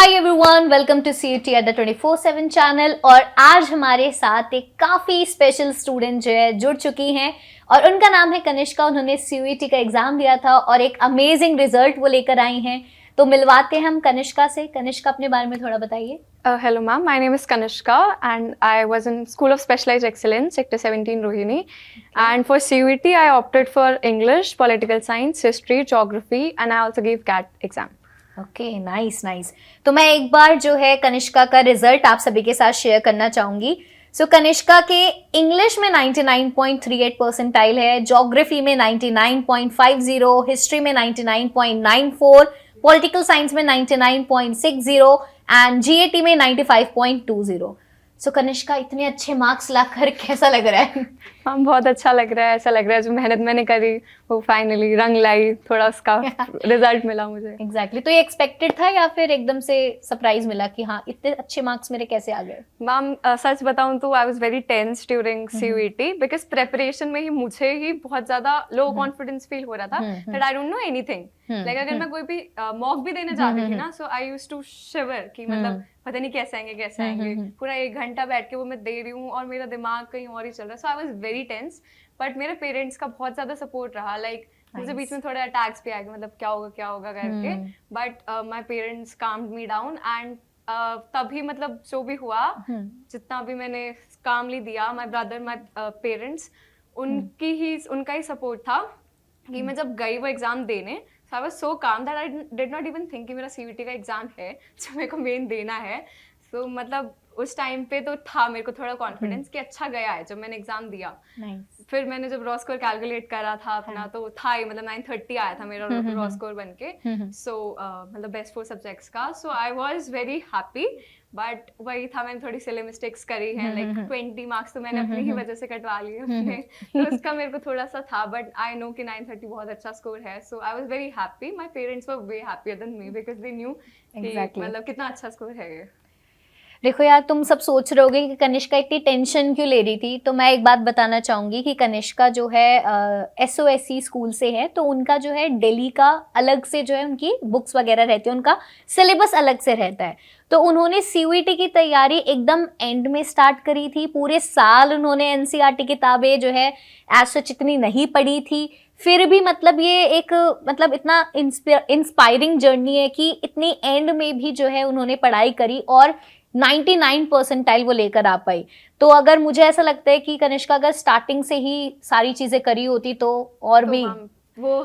Hi everyone, welcome to CUT at the 24/7 channel. और आज हमारे साथ एक काफ़ी स्पेशल स्टूडेंट जो है जुड़ चुकी हैं और उनका नाम है कनिष्का। उन्होंने CUT का एग्ज़ाम दिया था और एक अमेजिंग रिजल्ट वो लेकर आई हैं। तो मिलवाते हैं हम कनिष्का से। कनिष्का, अपने बारे में थोड़ा बताइए। Hello ma'am, my name is Kanishka and I was in School of Specialized Excellence, Sector 17 Rohini. And for CUT I opted for English, Political Science, History, Geography and I also gave CAT exam. Okay, nice nice. तो मैं एक बार जो है कनिष्का का result आप सभी के साथ शेयर करना चाहूँगी। सो कनिष्का के इंग्लिश में 99.38 परसेंटाइल है, ज्योग्राफी में 99.50, हिस्ट्री में 99.94, पॉलिटिकल साइंस में 99.60 एंड GAT में 95.20। सो कनिष्का, इतने अच्छे मार्क्स लाकर कैसा लग रहा है? मैम बहुत अच्छा लग रहा है। ऐसा लग रहा है जो मेहनत मैंने करी वो फाइनली रंग लाई, थोड़ा उसका रिजल्ट मिला मुझे। एग्जैक्टली। तो ये एक्सपेक्टेड था या फिर एकदम से सरप्राइज मिला कि हाँ इतने अच्छे मार्क्स मेरे कैसे आ गए? मैम सच बताऊं तो I was very tense during CUT because preparation में ही मुझे ही बहुत ज्यादा लो कॉन्फिडेंस फील हो रहा था that I don't know anything. Like अगर मैं कोई भी मॉक भी देने जाती थी ना, सो आई यूज्ड टू शिवर कि मतलब पता नहीं कैसे आएंगे। पूरा 1 घंटा बैठ के वो मैं दे रही हूँ और मेरा दिमाग कहीं और ही चल रहा है। So I was very tense, but मेरे पेरेंट्स का बहुत ज्यादा सपोर्ट रहा। लाइक मुझे बीच में थोड़ा अटैक्स भी आ गए, मतलब क्या होगा करके, but my parents calmed me down and तभी मतलब जो भी हुआ, जितना भी मैंने कामली दिया, माय ब्रदर, माय पेरेंट्स, उनका ही सपोर्ट था कि मैं जब गई वो एग्जाम देने, so I was so calm that I did not even think कि मेरा CUT का एग्जाम है जो मेरे को मेन देना है। so मतलब उस टाइम पे तो था मेरे को थोड़ा कॉन्फिडेंस कि अच्छा गया है जब मैंने एग्जाम दिया। फिर मैंने जब रॉ स्कोर कैलकुलेट करा था अपना, तो था ही मतलब 930 आया था मेरा रॉ स्कोर बन के। सो मतलब बेस्ट 4 सब्जेक्ट्स का। So I was very happy, but वही था, मैंने थोड़ी सिली मिस्टेक्स करी हैं। लाइक 20 मार्क्स तो मैंने अपनी ही वजह से कटवा लिए अपने, तो उसका मेरे को थोड़ा सा था, बट आई नो कि 930 बहुत अच्छा स्कोर है। So I was very happy. My parents were way happier than me because they knew मतलब कितना अच्छा स्कोर है ये। देखो यार, तुम सब सोच रहे होगे कि कनिष्का इतनी टेंशन क्यों ले रही थी। तो मैं एक बात बताना चाहूँगी कि कनिष्का जो है SOSC स्कूल से है, तो उनका जो है दिल्ली का अलग से जो है उनकी बुक्स वगैरह रहती है, उनका सिलेबस अलग से रहता है। तो उन्होंने CUT की तैयारी एकदम एंड में स्टार्ट करी थी। पूरे साल उन्होंने NCERT किताबें जो है एज सच इतनी नहीं पढ़ी थी। फिर भी मतलब ये एक मतलब इतना इंस्पायरिंग जर्नी है कि इतनी एंड में भी जो है उन्होंने पढ़ाई करी और 99 परसेंटाइल वो लेकर आ पाई। तो अगर मुझे ऐसा लगता है कि कनिष्का अगर स्टार्टिंग से ही सारी चीजें करी होती तो और तो भी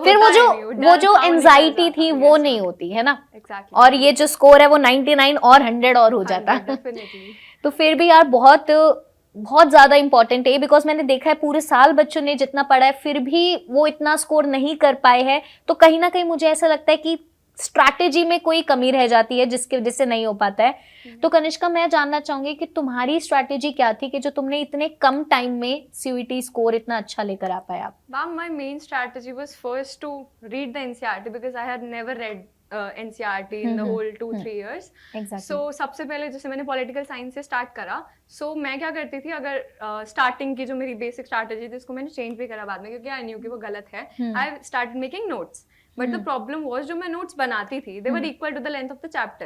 फिर वो जो एंजाइटी थी वो नहीं होती है ना। exactly. और ये जो स्कोर है वो 99 और 100 और हो जाता। तो फिर भी यार बहुत ज्यादा इंपॉर्टेंट है, बिकॉज मैंने देखा है पूरे साल बच्चों ने जितना पढ़ा है फिर भी वो इतना स्कोर नहीं कर पाए हैं। तो कहीं ना कहीं मुझे ऐसा लगता है कि स्ट्रैटेजी में कोई कमी रह जाती है जिसकी वजह से नहीं हो पाता है। तो कनिष्का, मैं जानना चाहूंगी कि तुम्हारी स्ट्रैटेजी क्या थी कि जो तुमने इतने कम टाइम में CUT स्कोर इतना अच्छा लेकर आ पाया? Ma'am my main strategy was first to read the NCERT because I had never read NCERT in the whole 2-3 years। So सबसे पहले जैसे मैंने पॉलिटिकल साइंस से स्टार्ट करा, सो मैं क्या करती थी, अगर स्टार्टिंग की जो मेरी बेसिक स्ट्रैटेजी थी उसको मैंने चेंज भी करा बाद में, क्योंकि आई न्यू कि वो गलत है। I started making notes, but the problem was जो मैं notes बनाती थी they were equal to the length of the chapter,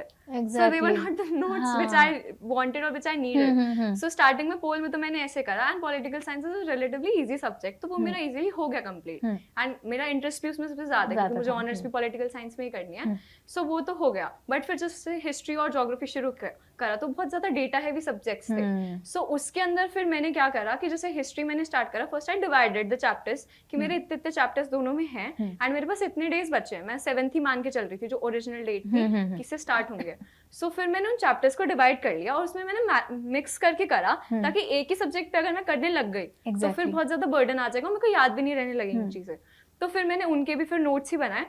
so they were not the notes which I wanted or which I needed। so starting में पोल में तो मैंने ऐसे करा, and political science is a relatively easy subject, तो वो मेरा easily हो गया complete, and मेरा interest भी उसमें सबसे ज्यादा है क्योंकि मुझे honors भी political science में ही करनी है। so वो तो हो गया, but फिर जैसे history और geography शुरू करा तो बहुत ज्यादा डेटा हैवी सब्जेक्ट्स थे। so उसके अंदर फिर मैंने क्या करा कि जैसे हिस्ट्री मैंने स्टार्ट करा, first I divided the chapters कि मेरे इतने चैप्टर्स दोनों में हैं एंड मेरे पास इतने डेज बचे हैं। मैं 7th ही मान के चल रही थी जो ओरिजिनल डेट थी किससे स्टार्ट होंगे। so फिर मैंने उन चैप्टर्स को डिवाइड कर लिया और उसमें मैंने मिक्स करके करा ताकि एक ही सब्जेक्ट पे अगर मैं करने लग गई तो फिर बहुत ज्यादा बर्डन आ जाएगा, मेरे को याद भी नहीं रहने लगेंगी चीजें। तो फिर मैंने उनके भी फिर नोट्स ही बनाए।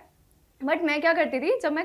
बट मैं क्या करती थी, जब मैं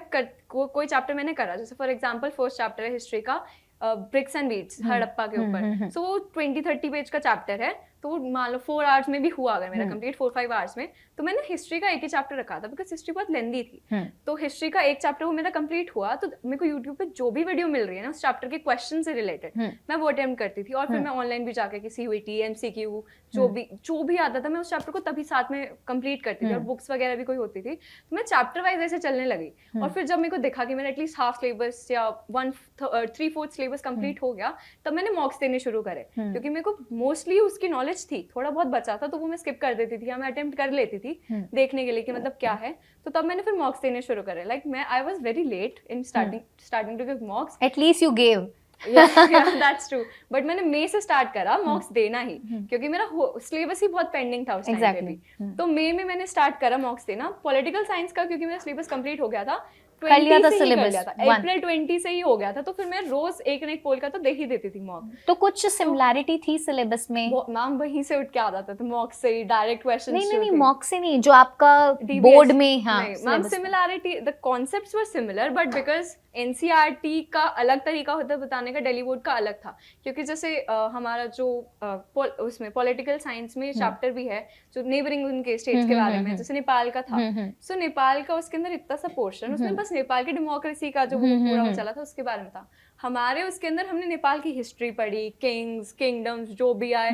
कोई चैप्टर मैंने करा, जैसे फॉर एग्जाम्पल फर्स्ट चैप्टर है हिस्ट्री का ब्रिक्स एंड वीड्स, हड़प्पा के ऊपर, सो वो 20-30 पेज का चैप्टर है, तो मान लो 4 आवर्स में भी हुआ अगर मेरा कंप्लीट 4-5 आवर्स में, तो मैंने हिस्ट्री का एक ही चैप्टर रखा था बिकॉज हिस्ट्री बहुत लेंदी थी। तो हिस्ट्री का एक चैप्टर वो मेरा कंप्लीट हुआ, तो मेरे को यूट्यूब पे जो भी वीडियो मिल रही है ना उस चैप्टर के क्वेश्चन से रिलेटेड मैं वो अटेम्प्ट करती थी, और फिर मैं ऑनलाइन भी जाकर के CUET MCQ जो भी आता था मैं उस चैप्टर को तभी साथ में कंप्लीट करती थी, और बुक्स वगैरह भी कोई होती थी तो मैं चैप्टर वाइज ऐसे चलने लगी। और फिर जब मेरे को दिखा कि मेरा एटलीस्ट हाफ सिलेबस या 1/3 सिलेबस कंप्लीट हो गया, तब मैंने मॉक्स देने शुरू करे, क्योंकि मेरे को मोस्टली उसकी नॉलेज थी, थोड़ा बहुत बचा था तो वो मैं स्किप कर देती थी या मैं अटेम्प्ट कर लेती थी देखने के लिए कि मतलब क्या है। तो तब मैंने फिर मॉक्स देने शुरू करे। लाइक मैं I was very late in starting to give mocks. At least you gave. That's true. But मैंने मई से स्टार्ट करा मॉक्स देना ही, क्योंकि मेरा सिलेबस ही बहुत पेंडिंग था उस टाइम पे भी। तो मई में मैंने स्टार्ट करा मॉक्स देना पॉलिटिकल साइंस का, क्योंकि मेरा सिलेबस कंप्लीट हो गया था, 20 से ही कर लिया था, अप्रैल 20 से ही हो गया था, तो फिर मैं रोज एक ना एक पोल का तो दे ही देती थी मॉक। तो कुछ सिमिलैरिटी थी सिलेबस में? मैम वहीं से उठ के आ जाता था मॉक से ही डायरेक्ट क्वेश्चन। नहीं मॉक से नहीं, जो आपका बोर्ड में। हाँ ma'am similarity, the concepts were similar, but because NCERT का अलग तरीका होता है बताने का, दिल्ली बोर्ड का अलग था, क्योंकि जैसे हमारा जो उसमें पॉलिटिकल साइंस में चैप्टर भी है जो नेबरिंग उनके स्टेट्स के बारे में, जैसे नेपाल का था, सो नेपाल का उसके अंदर इतना सा पोर्शन उसमें बस नेपाल की डेमोक्रेसी का जो पूरा वो चला था उसके बारे में था। हमारे उसके अंदर हमने नेपाल की हिस्ट्री पढ़ी, किंग्स किंगडम्स जो भी आए,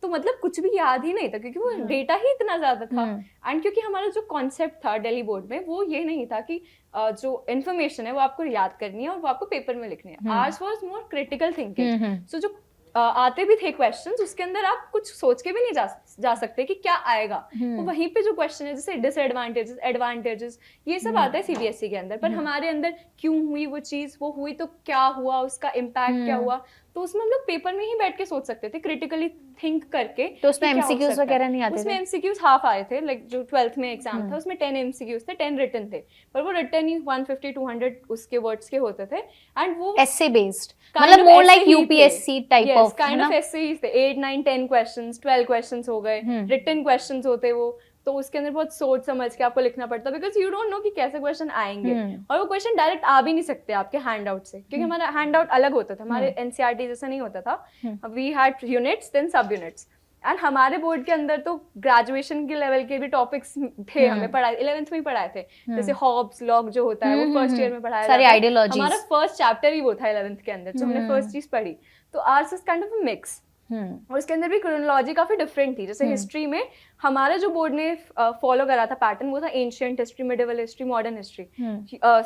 तो मतलब कुछ भी याद ही नहीं था क्योंकि वो डेटा ही इतना ज्यादा था। एंड क्योंकि हमारा जो कॉन्सेप्ट था दिल्ली बोर्ड में वो ये नहीं था कि जो इन्फॉर्मेशन है वो आपको याद करनी है और वो आपको पेपर में लिखनी है। Arts was more critical thinking. So जो आते भी थे क्वेश्चंस, उसके अंदर आप कुछ सोच के भी नहीं जा सकते कि क्या आएगा। तो वहीं पे जो क्वेश्चन है जैसे डिसएडवांटेजेस एडवांटेजेस ये सब आता है CBSE के अंदर, पर हमारे अंदर क्यों हुई वो चीज, वो हुई तो क्या हुआ, उसका इम्पैक्ट क्या हुआ, तो उसमें हम लोग पेपर में ही बैठ के सोच सकते थे क्रिटिकली थिंक करके। तो उसमें MCQs वगैरह नहीं आते? उसमें MCQs हाफ आए थे, लाइक जो 12th में एग्जाम था उसमें 10 MCQs थे, 10 रिटन थे, पर वो रिटन ही 150-200 उसके वर्ड्स के होते थे। एंड वो एसे बेस्ड, मतलब more like UPSC type of kind of essays थे। 8 9 10 क्वेश्चंस, 12 क्वेश्चंस हो गए, रिटन क्वेश्चंस होते वो, तो उसके अंदर बहुत सोच समझ के आपको लिखना पड़ता, बिकॉज यू डोंट नो कि कैसे क्वेश्चन आएंगे। और वो क्वेश्चन डायरेक्ट आ भी नहीं सकते आपके हैंड आउट से, क्योंकि हमारा हैंड आउट अलग होता था, हमारे NCERT जैसा नहीं होता था। वी हैड यूनिट्स देन सब यूनिट्स, एंड हमारे बोर्ड के अंदर तो ग्रेजुएशन के लेवल के भी टॉपिक्स थे, हमें पढ़ाए 11th में ही पढ़ाए थे, जैसे हॉब्स लॉग जो होता है वो फर्स्ट ईयर में पढ़ाया सारी आइडियोलॉजीज। हमारा फर्स्ट चैप्टर ही वो था 11th के अंदर, जो हमने फर्स्ट चीज पढ़ी। तो arts is kind of a mix, और उसके अंदर भी क्रोनोलॉजी काफी डिफरेंट थी। जैसे हिस्ट्री में हमारा जो बोर्ड ने फॉलो करा था पैटर्न वो था ancient history, medieval history, modern history.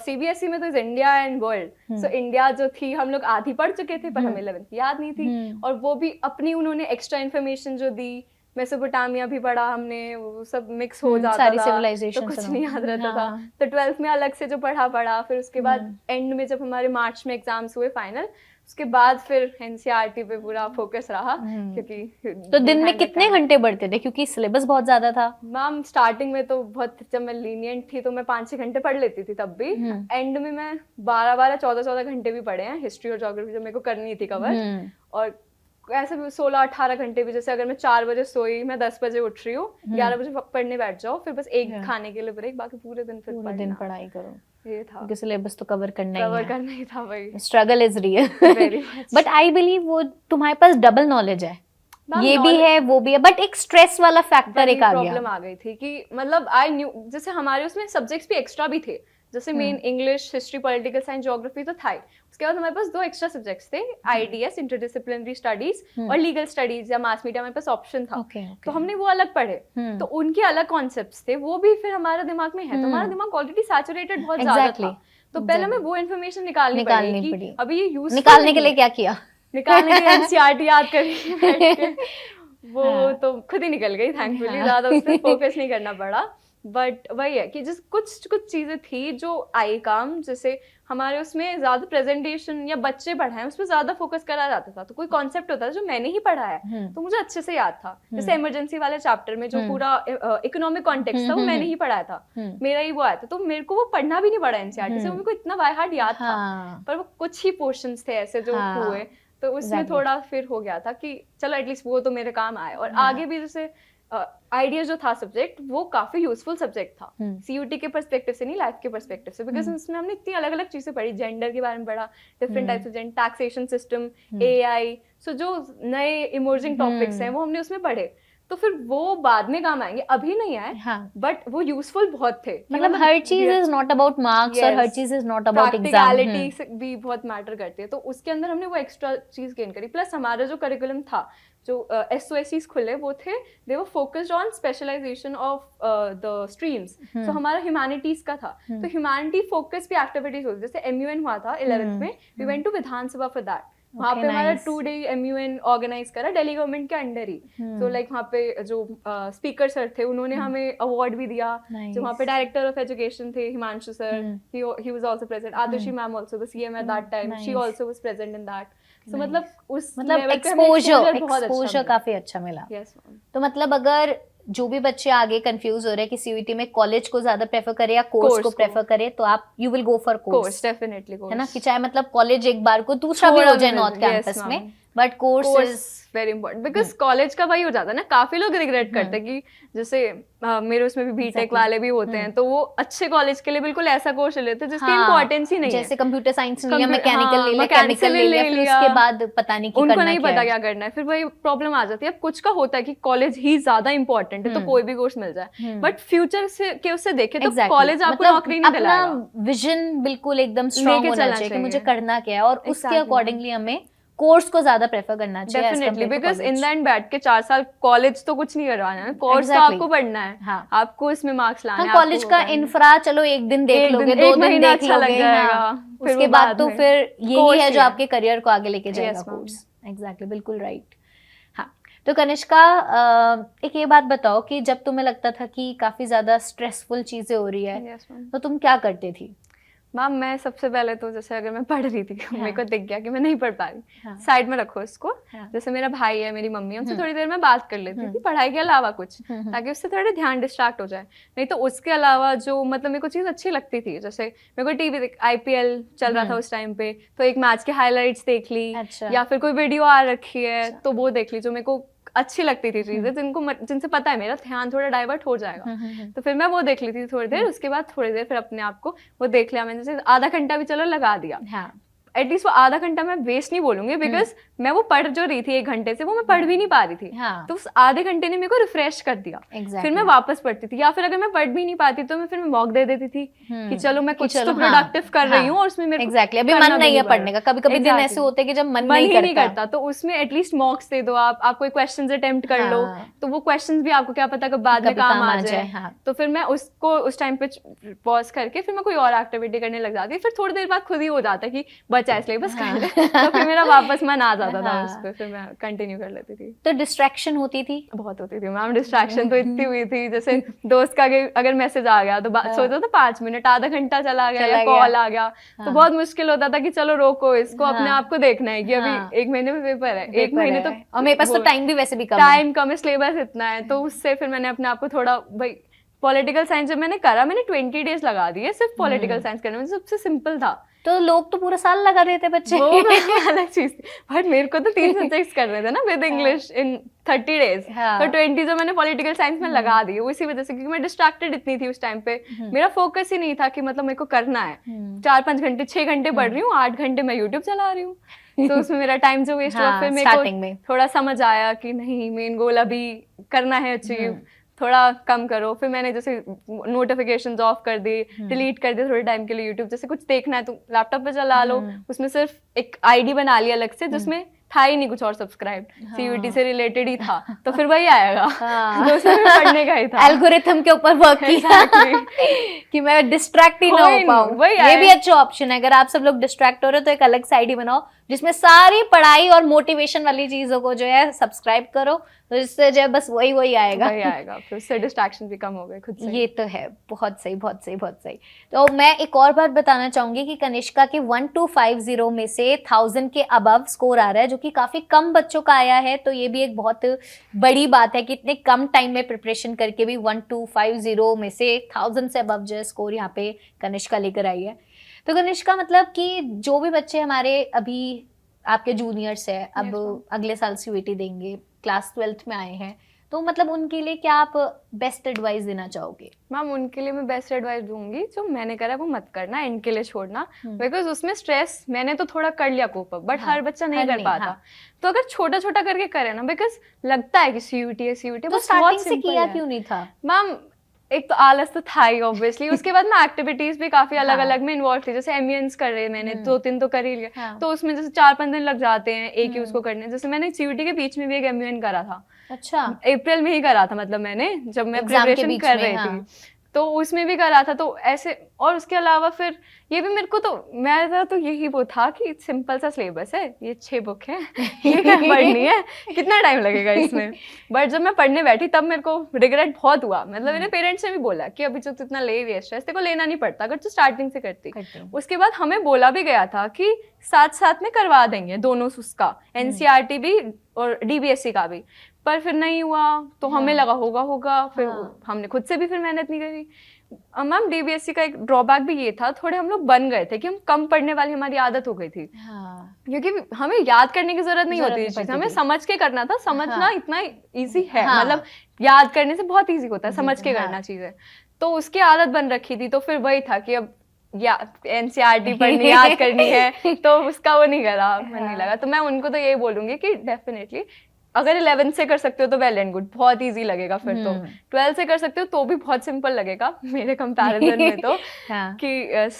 CBSE में तो is India and world. So India जो थी हम लोग आधी पढ़ चुके थे, पर हमें 11th याद नहीं थी, और वो भी अपनी उन्होंने एक्स्ट्रा इन्फॉर्मेशन जो दी, मेसोपोटामिया भी पढ़ा हमने, वो सब मिक्स हो जाता सारी था, civilization तो कुछ नहीं याद रहता था। तो 12th में अलग से जो पढ़ा, फिर उसके बाद एंड में जब हमारे मार्च में एग्जाम्स हुए फाइनल, उसके बाद फिर NCERT पे पूरा फोकस रहा। क्योंकि तो दिन में कितने घंटे पढ़ते थे, क्योंकि सिलेबस बहुत ज्यादा था? मैम स्टार्टिंग में तो बहुत, जब मैं लीनियंट थी तो मैं 5-6 घंटे पढ़ लेती थी, तब भी एंड में मैं 12-12 14-14 घंटे भी पढ़े हैं हिस्ट्री और ज्योग्राफी जब मेरे को करनी थी कवर। और ऐसे भी 16-18 घंटे भी, जैसे अगर मैं 4 बजे सोई, मैं 10 बजे उठ रही हूँ, 11 बजे पढ़ने बैठ जाओ, फिर बस एक खाने के लिए ब्रेक, बाकी पूरे दिन फिर पढ़ाई करो। ये था, क्योंकि सिलेबस तो कवर करना ही था भाई। Struggle is real, but I believe वो तुम्हारे पास डबल नॉलेज है, ये भी है वो भी है, बट एक स्ट्रेस वाला फैक्टर एक आ गया। प्रॉब्लम आ गई थी कि मतलब आई न्यू, जैसे हमारे उसमें सब्जेक्ट्स भी एक्स्ट्रा भी थे, जैसे main English, history, political science, geography तो था ही। उसके बाद हमारे पास 2 एक्स्ट्रा सब्जेक्ट्स थे, IDS इंटरडिसिप्लिनरी स्टडीज और लीगल स्टडीज या मास मीडिया, हमारे पास ऑप्शन था। तो हमने वो अलग पढ़े, तो उनके अलग कॉन्सेप्ट्स थे, वो भी फिर हमारे दिमाग में है। तो हमारा दिमाग ऑलरेडी सैचुरेटेड बहुत ज्यादा था, तो पहले हमें वो इन्फॉर्मेशन निकालनी पड़ी। अभी ये यूज निकालने के लिए क्या किया? निकालने के लिए NCERT याद करी वो तो खुद ही निकल गई, थैंकफुली ज्यादा उस पर फोकस नहीं करना पड़ा। बट वही है कि जिस कुछ चीजें थी जो आई काम, जैसे हमारे उसमें ज्यादा प्रेजेंटेशन या बच्चे पढ़ाएं उस पर ज्यादा फोकस करा जाता था। तो कोई कॉन्सेप्ट होता था जो मैंने ही पढ़ा है तो मुझे अच्छे से याद था, जैसे इमरजेंसी वाले चैप्टर में जो पूरा इकोनॉमिक कॉन्टेक्स्ट था वो मैंने ही पढ़ाया था, मेरा ही वो आया था, तो मेरे को वो पढ़ना भी नहीं पड़ा NCERT से, वो मेरे को इतना बाय हार्ट याद था। पर वो कुछ ही पोर्शंस थे ऐसे जो हुए, तो उसमें थोड़ा फिर हो गया था कि चलो एटलीस्ट वो तो मेरे काम आए। और आगे भी जैसे आइडिया जो था सब्जेक्ट वो काफी यूजफुल सब्जेक्ट था, सीयूटी के पर्सपेक्टिव से नहीं, लाइफ के पर्सपेक्टिव से, बिकॉज उसमें हमने इतनी अलग अलग चीजें पढ़ी, जेंडर के बारे में पढ़ा, different types of gender, taxation system, AI, so जो नए इमर्जिंग टॉपिक्स हैं वो हमने उसमें पढ़े, तो फिर वो बाद में काम आएंगे, अभी नहीं आए, बट वो यूजफुल बहुत थे। मतलब हर चीज इज नॉट अबाउट मार्क्स और हर चीज is not about exam, practicality भी बहुत मैटर करती है, तो उसके अंदर हमने वो एक्स्ट्रा चीज गेन करी। प्लस हमारा जो करिकुलम था, जो SOSCs खुले वो थे, they were focused on specialisation of the streams, so हमारा ह्यूमैनिटीज का था, तो ह्यूमैनिटी फोकस भी एक्टिविटीज होती, जैसे MUN हुआ था 11th में, we went to Vidhan Sabha for that, वहाँ पे हमारा 2 day MUN ऑर्गेनाइज करा दिल्ली गवर्नमेंट के अंडर ही, तो लाइक वहाँ पे जो स्पीकर सर थे उन्होंने हमें अवार्ड भी दिया, जो वहाँ पे डायरेक्टर ऑफ एजुकेशन थे Himanshu sir, he was also present, Adarshi ma'am also the CM at that time, she also was present in that, so मतलब उस एक्सपोजर काफी अच्छा मिला। तो मतलब अगर जो भी बच्चे आगे कंफ्यूज हो रहे हैं कि सीयूटी में कॉलेज को ज्यादा प्रेफर करे या कोर्स को प्रेफर करे, तो आप you will go for course, definitely, है ना, कि चाहे मतलब कॉलेज एक बार को दूसरा भी हो जाए नॉर्थ कैंपस में, but course is very important, because college का वही हो जाता है ना, काफी लोग रिग्रेट करते हैं कि जैसे मेरे उसमें भी बीटेक वाले भी होते हैं, तो वो अच्छे कॉलेज के लिए बिल्कुल ऐसा कोर्स ले लेते हैं जिसकी इंपॉर्टेंस ही नहीं है, जैसे कंप्यूटर साइंस लिया, मैकेनिकल ले लिया, केमिकल ले लिया, फिर उसके बाद पता नहीं उनको नहीं पता क्या करना है, फिर वही प्रॉब्लम आ जाती है। अब कुछ का होता है कि कॉलेज ही ज्यादा इंपॉर्टेंट है तो कोई भी कोर्स मिल जाए, बट फ्यूचर से के उससे देखे तो कॉलेज आपको नौकरी नहीं दिलाएगा, विजन बिल्कुल एकदम स्ट्रांग होना चाहिए कि मुझे करना क्या है, और उसके अकॉर्डिंगली हमें कोर्स को ज्यादा प्रेफर करना चाहिए। Definitely, because in the end बैठ के 4 साल कॉलेज तो कुछ नहीं करवाना है, कोर्स तो आपको पढ़ना है, आपको इसमें मार्क्स लाने हैं। कॉलेज का इंफ्रा चलो एक दिन देख लोगे, 2 दिन देख लोगे, उसके बाद तो फिर यही है जो आपके करियर को आगे लेके जाएगा कोर्स। एग्जैक्टली, बिल्कुल राइट। हाँ, तो कनिष्का एक ये बात बताओ कि जब तुम्हें लगता था कि काफी ज्यादा स्ट्रेसफुल चीजें हो रही है, तो तुम क्या करती थी? मैम मैं सबसे पहले तो जैसे अगर मैं पढ़ रही थी, मेरे को दिख गया कि मैं नहीं पढ़ पा रही, साइड में रखो इसको, जैसे मेरा भाई है, मेरी मम्मी है, उनसे थोड़ी देर में बात कर लेती थी पढ़ाई के अलावा कुछ, ताकि उससे थोड़ा ध्यान डिस्ट्रैक्ट हो जाए। नहीं तो उसके अलावा जो मतलब मेरे को चीज अच्छी लगती थी, जैसे मेरे को टीवी IPL चल रहा था उस टाइम पे, तो एक मैच के हाईलाइट्स देख ली, या फिर कोई वीडियो आ रखी है तो वो देख ली, जो मेरे को अच्छी लगती थी चीजें, जिनसे पता है मेरा ध्यान थोड़ा डाइवर्ट हो जाएगा, तो फिर मैं वो देख ली थी थोड़ी देर। उसके बाद थोड़ी देर फिर अपने आप को वो देख लिया मैंने, जैसे आधा घंटा भी चलो लगा दिया, एटलीस्ट वो आधा घंटा मैं वेस्ट नहीं बोलूंगी, बिकॉज मैं वो पढ़ जो रही थी 1 घंटे से, वो मैं पढ़ भी नहीं पा रही थी, तो उस आधे घंटे ने मेरे को रिफ्रेश कर दिया, फिर मैं वापस पढ़ती थी, या फिर अगर मैं पढ़ भी नहीं पाती तो मैं फिर मॉक दे देती थी कि चलो मैं कुछ तो प्रोडक्टिव कर रही हूँ, और उसमें मेरे अभी मन नहीं है पढ़ने का, कभी कभी दिन ऐसे होते हैं कि जब मन नहीं करता, तो उसमें एटलीस्ट मॉक्स दे दो, आप कोई क्वेश्चंस अटेम्प्ट कर लो, तो वो क्वेश्चंस भी आपको क्या पता कब बाद में काम आ जाए, तो फिर मैं उसको उस टाइम पे पॉज करके फिर मैं कोई और एक्टिविटी करने लग जाती, फिर थोड़ी देर बाद खुद ही हो जाता है कि बचा इसलिए बस कर, तो फिर मेरा वापस मन आ जाता था उस पे, फिर मैं कंटिन्यू कर लेती थी। तो डिस्ट्रैक्शन होती थी? बहुत होती थी मैम, डिस्ट्रैक्शन तो इतनी हुई थी, जैसे दोस्त का अगर मैसेज आ गया तो सोचो तो 5 मिनट आधा घंटा चला गया या कॉल आ गया, तो बहुत मुश्किल होता था कि चलो रोको इसको, अपने आप को देखना है कि अभी 1 महीने में पेपर है, 1 महीने तो, और मेरे पास तो टाइम भी वैसे भी कम है, सिलेबस इतना है, तो उससे फिर मैंने अपने आप को थोड़ा, भाई पॉलिटिकल साइंस जब मैंने करा, मैंने 20 days लगा दिए सिर्फ पॉलिटिकल साइंस करने में, सबसे सिंपल था, तो लोग तो पूरा साल लगा रहे थे बच्चे, वो अलग चीज थी, बट मेरे को तो 3 सब्जेक्ट्स कर रहे थे ना विद इंग्लिश इन 30 days, तो 20 जो मैंने पॉलिटिकल साइंस में लगा दी, उसी वजह से, क्योंकि मैं डिस्ट्रैक्टेड इतनी थी उस टाइम पे, मेरा फोकस ही नहीं था कि मतलब मेरे को करना है, 4-5 घंटे 6 घंटे पढ़ रही हूँ, 8 घंटे मैं यूट्यूब चला रही हूँ, तो उसमें मेरा टाइम जो वेस्ट हुआ, फिर मेरे को थोड़ा समझ आया कि नहीं, मेन गोल अभी करना है अचीव, थोड़ा कम करो। फिर मैंने जैसे नोटिफिकेशंस ऑफ कर दी, डिलीट कर दिया थोड़े टाइम के लिए यूट्यूब, जैसे कुछ देखना है तो लैपटॉप पे चला लो, उसमें सिर्फ एक आईडी बना लिया अलग से, जिसमें था ही नहीं कुछ और सब्सक्राइब, सीयूटी से रिलेटेड ही था, तो फिर वही आएगा, तो उसमें पढ़ने का ही था, एल्गोरिथम के ऊपर वर्क किया कि मैं डिस्ट्रैक्ट ही ना हो पाऊं। ये भी अच्छा ऑप्शन है, अगर आप सब लोग डिस्ट्रैक्ट हो रहे हो तो एक अलग साइड ही बनाओ जिसमें सारी पढ़ाई और मोटिवेशन वाली चीजों को जो है सब्सक्राइब करो, तो इससे जो है बस वही आएगा, फिर उससे डिस्ट्रैक्शन भी कम हो गए खुद से। ये तो है, बहुत सही बहुत सही बहुत सही। तो मैं एक और बात बताना चाहूंगी कि कनिष्का के 1250 में से 1000 के अबव स्कोर आ रहा है, जो कि काफी कम बच्चों का आया है, तो ये भी एक बहुत बड़ी बात है कि इतने कम टाइम में प्रिपरेशन करके भी 1250 में से 1000 से अबव जो स्कोर यहाँ पे कनिष्का लेकर आई है। तो कनिष्का मतलब कि जो भी बच्चे हमारे अभी आपके जूनियर्स है, अब अगले साल सीयूईटी देंगे, क्लास 12th में आए हैं, तो मतलब उनके लिए क्या आप बेस्ट एडवाइस देना चाहोगे? मैम उनके लिए मैं बेस्ट एडवाइस दूंगी, जो मैंने करा वो मत करना, एंड के लिए छोड़ना, बिकॉज उसमें स्ट्रेस मैंने तो थोड़ा कर लिया कोप अप, बट हर बच्चा नहीं कर पाता। तो अगर छोटा छोटा करके करे ना, बिकॉज लगता है कि सीयूटी है सीयूटी, तो स्टार्टिंग से किया क्यों नहीं था? मैम एक तो आलस तो था ही ऑब्वियसली, उसके बाद मैं एक्टिविटीज भी काफी अलग अलग में इन्वॉल्व थी, जैसे एमयूएंस कर रहे मैंने 2-3 तो कर ही लिया, तो उसमें जैसे 4-5 दिन लग जाते हैं एक ही उसको करने। जैसे मैंने सीयूटी के बीच में भी एक एमयूएन करा था। अच्छा, अप्रैल में ही करा था, मतलब मैंने जब मैं प्रिपरेशन कर रही थी तो उसमें भी करा था। तो ऐसे, और उसके अलावा फिर ये भी मेरे को तो मेरा तो यही वो था कि सिंपल सा सिलेबस है, ये 6 बुक है, ये क्या पढ़नी है, कितना टाइम लगेगा इसमें। बट जब मैं पढ़ने बैठी तब मेरे को रिग्रेट बहुत हुआ, मतलब मेरे पेरेंट्स ने भी बोला कि अभी जो तू इतना ले रही है स्ट्रेस, तेरे को लेना नहीं पड़ता अगर तू स्टार्टिंग से करती। उसके बाद हमें बोला भी गया था कि साथ साथ में करवा देंगे दोनों उसका, एनसीईआरटी भी और डीबीएससी का भी, पर फिर नहीं हुआ। तो हमें लगा होगा फिर हमने खुद से भी फिर मेहनत नहीं करी। मैम डीबीएससी का एक ड्रॉबैक भी ये था, थोड़े हम लोग बन गए थे कि हम कम पढ़ने वाली हमारी आदत हो गई थी, क्योंकि हमें याद करने की जरूरत नहीं होती थी, हमें समझ के करना था। समझना इतना इजी है, मतलब याद करने से बहुत इजी होता है, समझ के करना चीजें। तो उसकी आदत बन रखी थी, तो फिर वही था कि अब एनसीईआरटी पढ़नी, याद करनी है, तो उसका वो नहीं करा, मन नहीं लगा। तो मैं उनको तो यही बोलूंगी कि डेफिनेटली अगर 11th से कर सकते हो तो वेल एंड गुड, बहुत इजी लगेगा फिर तो। 12th से कर सकते हो तो भी बहुत सिंपल लगेगा मेरे कंपैरिजन में तो कि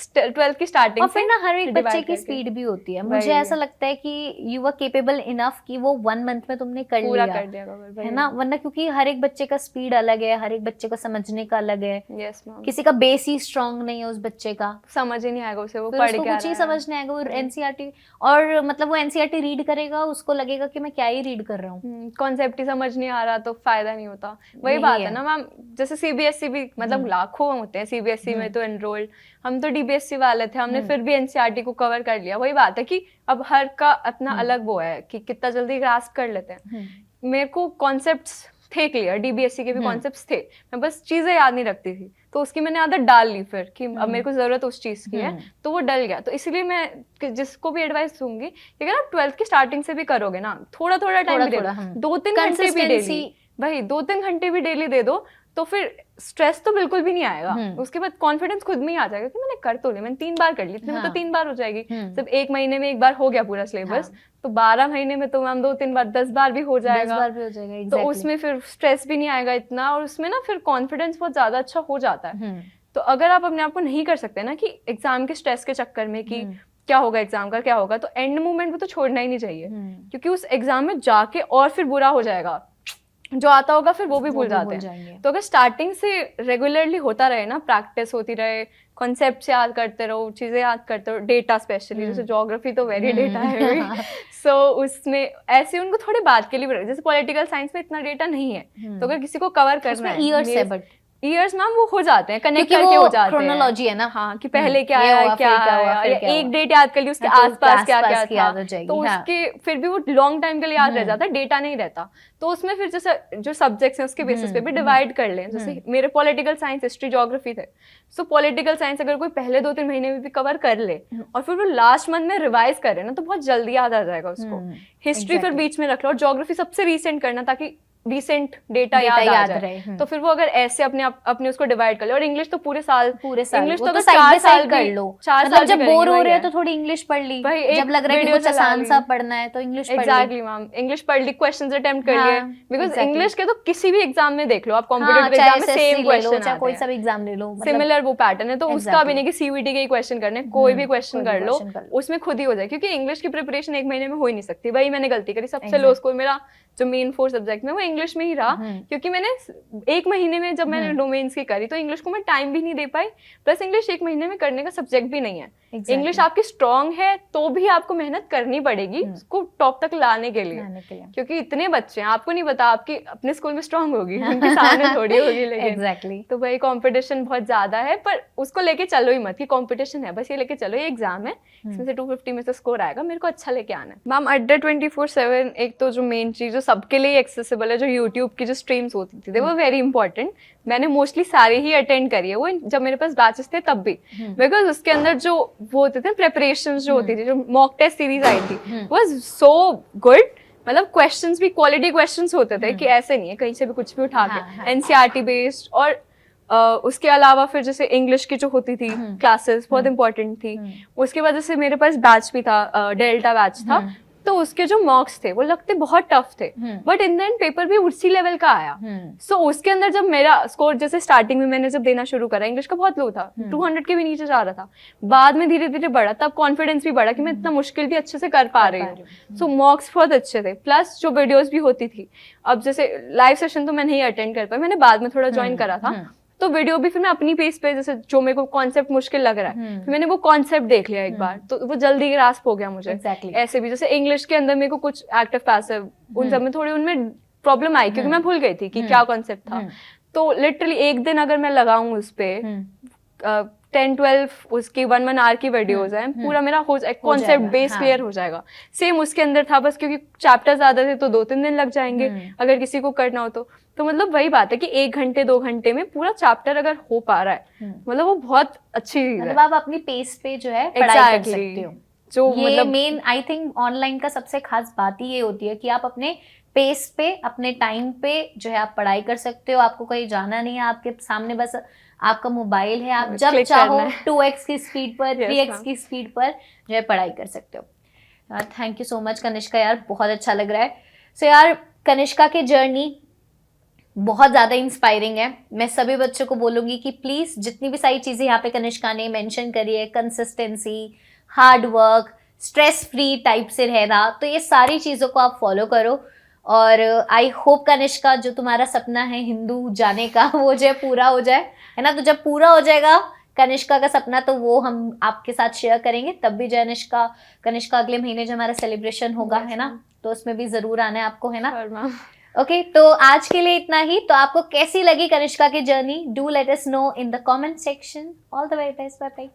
12th की स्टार्टिंग से। फिर ना हर एक बच्चे की स्पीड भी होती है, मुझे ऐसा लगता है कि यू वर केपेबल इनफ कि वो 1 मंथ में तुमने पूरा कर लिया है ना, वरना क्योंकि हर एक बच्चे का स्पीड अलग है, हर एक बच्चे को समझने का अलग है। यस मैम, किसी का बेस ही स्ट्रांग नहीं है उस बच्चे का, समझ ही नहीं आएगा उसे, वो पढ़ के कुछ ही समझ नहीं आएगा। वो एनसीईआरटी, और मतलब वो एनसीईआरटी रीड करेगा, उसको लगेगा कि मैं क्या ही रीड कर रहा हूँ, कॉन्सेप्ट ही समझ नहीं आ रहा, तो फायदा नहीं होता। वही बात है ना मैम, जैसे सीबीएसई भी, मतलब लाखों होते हैं सीबीएसई में तो एनरोल्ड, हम तो डीबीएसई वाले थे, हमने फिर भी एनसीईआरटी को कवर कर लिया। वही बात है कि अब हर का अपना अलग वो है कि कितना जल्दी ग्रास्प कर लेते हैं। मेरे को कॉन्सेप्ट्स थे क्लियर, डीबीएससी के भी कॉन्सेप्ट्स थे, मैं बस चीजें याद नहीं रखती थी, तो उसकी मैंने आदत डाल ली फिर कि अब मेरे को जरूरत उस चीज की है, तो वो डल गया। तो इसलिए मैं जिसको भी एडवाइस दूंगी कि अगर आप 12th की स्टार्टिंग से भी करोगे ना, थोड़ा थोड़ा टाइम दे दो, 2-3 घंटे भी डेली, भाई 2-3 घंटे भी डेली दे दो, तो फिर स्ट्रेस तो बिल्कुल भी नहीं आएगा। उसके बाद कॉन्फिडेंस खुद में ही आ जाएगा कि मैंने कर तो लिया, मैंने 3 बार कर ली, इतने में तो 3 बार हो जाएगी। जब 1 महीने में 1 बार हो गया पूरा सिलेबस, तो 12 महीने में तो मैम 2-3 बार 10 बार भी हो जाएगा, तो उसमें फिर स्ट्रेस भी नहीं आएगा इतना, और उसमें ना फिर कॉन्फिडेंस बहुत ज्यादा अच्छा हो जाता है। तो अगर आप अपने आप को नहीं कर सकते ना कि एग्जाम के स्ट्रेस के चक्कर में कि क्या होगा एग्जाम का क्या होगा, तो एंड मोमेंट में तो छोड़ना ही नहीं चाहिए, क्योंकि उस एग्जाम में जाके और फिर बुरा हो जाएगा, जो आता होगा फिर वो भी भूल जाते हैं। तो अगर स्टार्टिंग से रेगुलरली होता रहे ना, प्रैक्टिस होती रहे, कॉन्सेप्ट याद करते रहो, चीजें याद करते रहो, डेटा स्पेशली, जैसे ज्योग्राफी तो वेरी डेटा है सो उसमें ऐसे उनको थोड़े बात के लिए, जैसे पॉलिटिकल साइंस में इतना डेटा नहीं है, तो अगर किसी को कवर करना है, ईयर्स मैम वो हो जाते हैं, कनेक्ट करके हो जाते हैं, क्रोनोलॉजी है ना, हाँ, कि पहले क्या आया क्या आया, एक डेट याद कर ली, उसके आसपास क्या क्या था, तो उसके फिर भी वो लॉन्ग टाइम के लिए याद रह जाता है, डेटा नहीं रहता। तो उसमें फिर जैसे जो सब्जेक्ट्स हैं उसके बेसिस पे भी डिवाइड कर लें, जैसे मेरे पॉलिटिकल साइंस, हिस्ट्री, ज्योग्राफी थे, सो पॉलिटिकल साइंस अगर कोई पहले 2-3 महीने में भी कवर कर ले और फिर वो लास्ट मंथ में रिवाइज करे ना, तो बहुत जल्दी याद आ जाएगा उसको। हिस्ट्री फिर बीच में रख लो, और ज्योग्राफी सबसे रिसेंट करना, ताकि रिसेंट डेटा याद आ जाए। तो फिर वो अगर ऐसे अपने उसको डिवाइड कर ले, और इंग्लिश तो पूरे साल इंग्लिश तो 4 साल कर लो, 4 साल जब बोर हो रहे हो तो थोड़ी इंग्लिश पढ़ ली, जब लग रहा है कि कुछ आसान सा पढ़ना है तो इंग्लिश पढ़ ली। एग्जैक्टली मैम, इंग्लिश पढ़ ली, क्वेश्चंस अटेम्प्ट कर लिए, बिकॉज इंग्लिश के तो किसी भी एग्जाम में देख लो आप, कॉम्पिटिटिव एग्जाम में सेम क्वेश्चन आते हैं, कोई सा भी एग्जाम ले लो, सिमिलर वो पैटर्न है। तो उसका भी नहीं कि सीयूईटी के ही क्वेश्चन करने, कोई भी क्वेश्चन कर लो, उसमें खुद ही हो जाए, क्योंकि इंग्लिश की प्रिपरेशन 1 महीने में हो ही नहीं सकती। वही मैंने गलती करी, सबसे लो स्कोर मेरा जो मेन 4 सब्जेक्ट में वो इंग्लिश में ही रहा, क्योंकि मैंने 1 महीने में जब मैंने डोमेन्स की करी तो इंग्लिश को मैं टाइम भी नहीं दे पाई, प्लस इंग्लिश 1 महीने में करने का सब्जेक्ट भी नहीं है। इंग्लिश आपकी स्ट्रांग है तो भी आपको मेहनत करनी पड़ेगी उसको टॉप तक लाने के लिए, क्योंकि इतने बच्चे हैं, आपको नहीं पता आपकी अपने स्कूल में स्ट्रांग होगी, उनके सामने थोड़ी होगी, लेकिन तो भाई कंपटीशन बहुत ज्यादा है, पर उसको लेके चलो ही मत कि कंपटीशन है, बस ये लेके चलो ये एग्जाम है, इसमें से 250 में से स्कोर आएगा, मेरे को अच्छा लेके आना है। मैम अड्डा 24/7 एक तो जो मेन चीज जो सबके लिए एक्सेसिबल है, जो यूट्यूब की जो स्ट्रीम्स होती थी वो वेरी इंपॉर्टेंट, मैंने मोस्टली सारी ही अटेंड करी है, वो जब मेरे पास बैचेस थे तब भी, बिकॉज उसके अंदर जो वो होते थे प्रिपरेशंस जो होती थी, जो मॉक टेस्ट सीरीज आई थी वाज सो गुड, मतलब क्वेश्चंस भी क्वालिटी क्वेश्चंस होते थे कि ऐसे नहीं है कहीं से भी कुछ भी उठा के, एनसीईआरटी बेस्ड। और उसके अलावा फिर जैसे इंग्लिश की जो होती थी क्लासेस बहुत इंपॉर्टेंट थी। उसके बाद जैसे मेरे पास बैच भी था, डेल्टा बैच था, तो उसके जो मॉक्स थे वो लगते बहुत टफ थे, but in the end paper भी उसी लेवल का आया। सो उसके अंदर जब मेरा स्कोर जैसे स्टार्टिंग में मैंने जब देना शुरू करा, इंग्लिश का बहुत लो था, 200 के भी नीचे जा रहा था, बाद में धीरे धीरे बढ़ा, तब कॉन्फिडेंस भी बढ़ा कि मैं इतना मुश्किल भी अच्छे से कर पा रही हूँ। सो मॉक्स बहुत अच्छे थे, प्लस जो वीडियोज भी होती थी। अब जैसे लाइव सेशन तो मैं नहीं अटेंड कर पाई, मैंने बाद में थोड़ा ज्वाइन करा था, तो वीडियो भी फिर मैं अपनी पेस पे, जैसे जो मेरे को कॉन्सेप्ट मुश्किल लग रहा है फिर मैंने वो कॉन्सेप्ट देख लिया एक बार, तो वो जल्दी ग्रास्प हो गया मुझे। ऐसे भी जैसे इंग्लिश के अंदर मेरे को कुछ एक्टिव पैसिव उन सब में थोड़ी उनमें प्रॉब्लम आई, क्योंकि मैं भूल गई थी कि क्या कॉन्सेप्ट था। तो लिटरली एक दिन अगर मैं लगाऊं उस पे 10-12 उसकी 1 आवर की वीडियोस हैं, पूरा मेरा कॉन्सेप्ट बेस क्लियर हो जाएगा। सेम उसके अंदर था, बस क्योंकि चैप्टर ज्यादा थे तो 2-3 दिन लग जाएंगे अगर किसी को करना हो तो मतलब वही बात है कि 1 घंटे 2 घंटे में पूरा चैप्टर अगर हो पा रहा है, मतलब वो बहुत अच्छी चीज है। मतलब आप अपनी पेस पे जो है पढ़ाई कर सकते हो। जो ये मतलब मेन आई थिंक ऑनलाइन का सबसे खास बात ही ये होती है कि आप अपने पेस पे अपने टाइम पे जो है आप पढ़ाई कर सकते हो। आपको कहीं जाना नहीं है, आपके सामने बस आपका मोबाइल है, आप जब चाहो 2x की स्पीड पर 3x की स्पीड पर जो है पढ़ाई कर सकते हो। Thank you so much Kanishka यार, बहुत अच्छा लग रहा है। सो यार कनिष्का की जर्नी बहुत ज़्यादा इंस्पायरिंग है। मैं सभी बच्चों को बोलूँगी कि प्लीज़ जितनी भी सारी चीज़ें यहाँ पे कनिष्का ने मेंशन करी है, consistency, hard work, stress free type से रहना, तो ये सारी चीज़ों को आप फॉलो करो। और आई होप कनिष्का जो तुम्हारा सपना है हिंदू जाने का वो जो है पूरा हो जाए, है ना। तो जब पूरा हो जाएगा कनिष्का का सपना तो वो हम आपके साथ शेयर करेंगे, तब भी जो कनिष्का अगले महीने जो हमारा सेलिब्रेशन होगा, है ना, तो उसमें भी ज़रूर आना है आपको, है ना। ओके, तो आज के लिए इतना ही। तो आपको कैसी लगी कनिष्का की जर्नी, do let us know in the comment section. All the very best, bye bye.